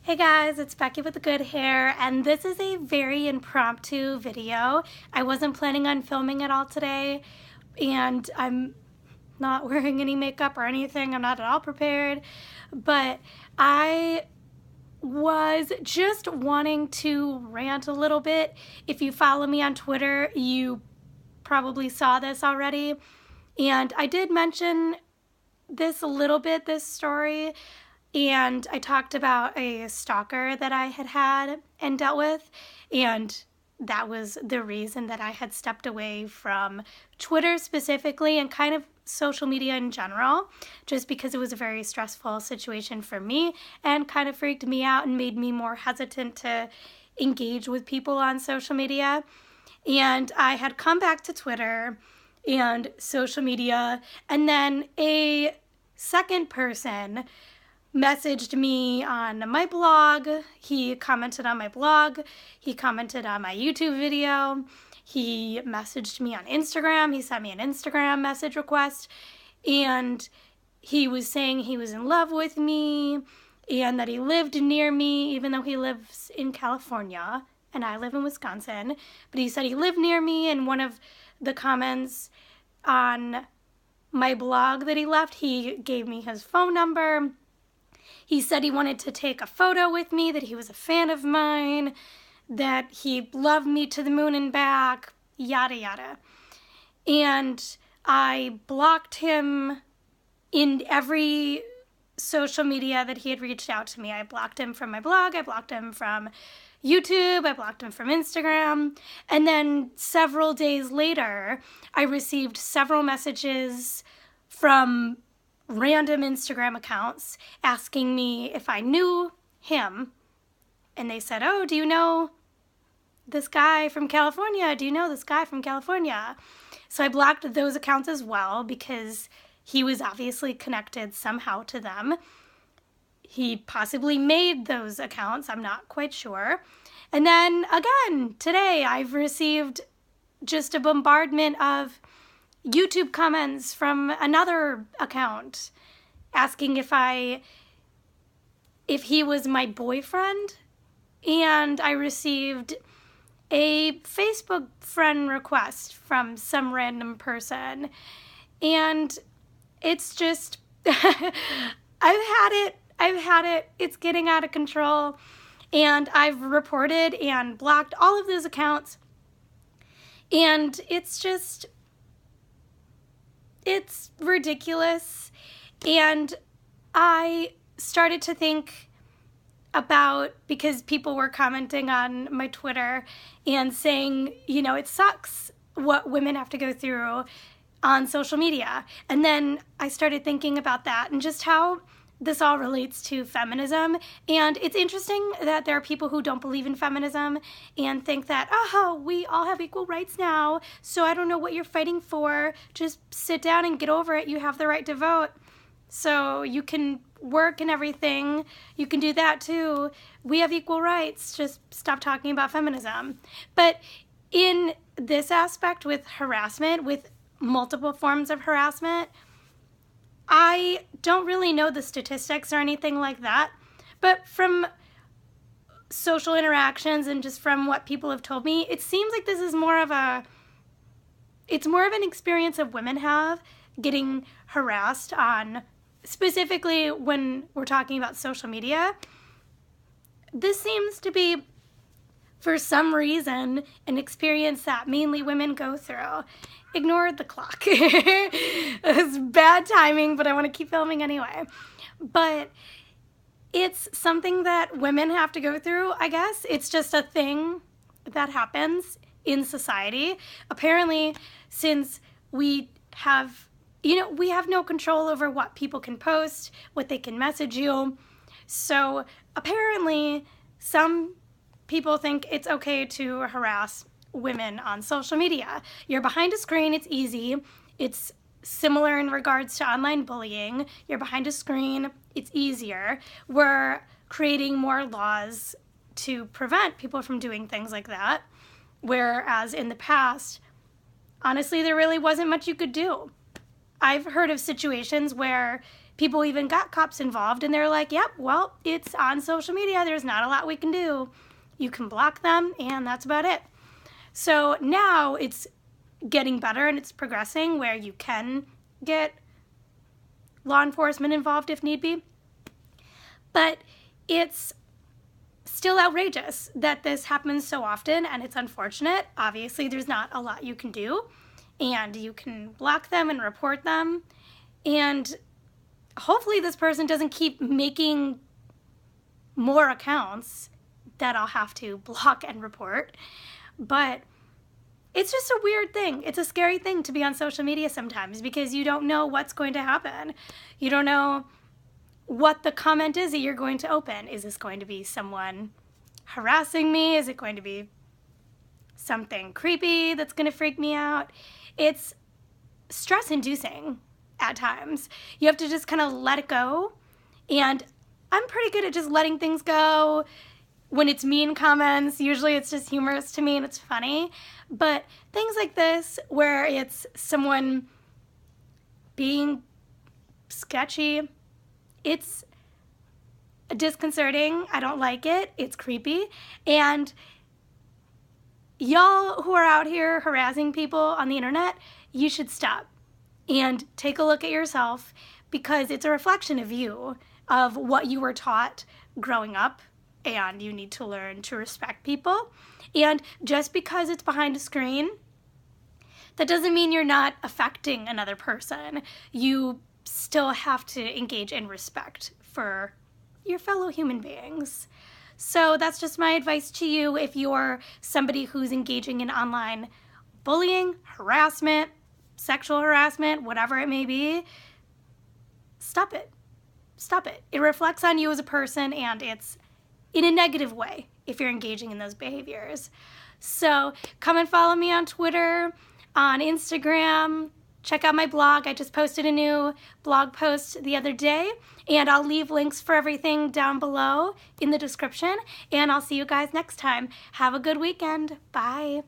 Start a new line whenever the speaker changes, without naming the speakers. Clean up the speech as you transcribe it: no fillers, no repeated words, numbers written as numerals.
Hey guys, it's Becky with the good hair, and this is a very impromptu video. I wasn't planning on filming it all today, and I'm not wearing any makeup or anything. I'm not at all prepared, but I was just wanting to rant a little bit. If you follow me on Twitter, you probably saw this already, and I did mention this a little bit, this story, and I talked about a stalker that I had and dealt with, and that was the reason that I had stepped away from Twitter specifically and kind of social media in general, just because it was a very stressful situation for me and kind of freaked me out and made me more hesitant to engage with people on social media. And I had come back to Twitter and social media, and then a second person messaged me on my blog. He commented on my blog. He commented on my YouTube video. He messaged me on Instagram. He sent me an Instagram message request, and he was saying he was in love with me and that he lived near me, even though he lives in California and I live in Wisconsin. But he said he lived near me, and one of the comments on my blog that he left, he gave me his phone number. He said he wanted to take a photo with me, that he was a fan of mine, that he loved me to the moon and back, yada yada. And I blocked him in every social media that he had reached out to me. I blocked him from my blog, I blocked him from YouTube, I blocked him from Instagram. And then several days later, I received several messages from random Instagram accounts asking me if I knew him. And they said, "Oh, do you know this guy from California? Do you know this guy from California?" So I blocked those accounts as well because he was obviously connected somehow to them. He possibly made those accounts, I'm not quite sure. And then again, today I've received just a bombardment of YouTube comments from another account asking if he was my boyfriend, and I received a Facebook friend request from some random person, and it's just I've had it, it's getting out of control, and I've reported and blocked all of those accounts, and it's ridiculous. And I started to think about, because people were commenting on my Twitter and saying, you know, it sucks what women have to go through on social media. And then I started thinking about that and just how this all relates to feminism. And it's interesting that there are people who don't believe in feminism and think that, oh, we all have equal rights now, so I don't know what you're fighting for. Just sit down and get over it. You have the right to vote, so you can work and everything. You can do that too. We have equal rights. Just stop talking about feminism. But in this aspect with harassment, with multiple forms of harassment, I don't really know the statistics or anything like that, but from social interactions and just from what people have told me, it seems like this is more of an experience of women have getting harassed on, specifically when we're talking about social media. This seems to be, for some reason, an experience that mainly women go through. Ignore the clock. It's bad timing, but I want to keep filming anyway. But it's something that women have to go through, I guess. It's just a thing that happens in society. Apparently, since we have no control over what people can post, what they can message you. So apparently, some people think it's okay to harass women on social media. You're behind a screen, it's easy. It's similar in regards to online bullying. You're behind a screen, it's easier. We're creating more laws to prevent people from doing things like that. Whereas in the past, honestly, there really wasn't much you could do. I've heard of situations where people even got cops involved, and they're like, yep, well, it's on social media. There's not a lot we can do. You can block them, and that's about it. So now it's getting better, and it's progressing where you can get law enforcement involved if need be. But it's still outrageous that this happens so often, and it's unfortunate. Obviously, there's not a lot you can do, and you can block them and report them. And hopefully this person doesn't keep making more accounts that I'll have to block and report. But it's just a weird thing. It's a scary thing to be on social media sometimes because you don't know what's going to happen. You don't know what the comment is that you're going to open. Is this going to be someone harassing me? Is it going to be something creepy that's going to freak me out? It's stress-inducing at times. You have to just kind of let it go. And I'm pretty good at just letting things go. When it's mean comments, usually it's just humorous to me and it's funny. But things like this, where it's someone being sketchy, it's disconcerting. I don't like it. It's creepy. And y'all who are out here harassing people on the internet, you should stop and take a look at yourself, because it's a reflection of you, of what you were taught growing up, and you need to learn to respect people. And just because it's behind a screen, that doesn't mean you're not affecting another person. You still have to engage in respect for your fellow human beings. So that's just my advice to you if you're somebody who's engaging in online bullying, harassment, sexual harassment, whatever it may be. Stop it. Stop it. It reflects on you as a person, and it's in a negative way if you're engaging in those behaviors. So come and follow me on Twitter, on Instagram. Check out my blog. I just posted a new blog post the other day, and I'll leave links for everything down below in the description, and I'll see you guys next time. Have a good weekend. Bye.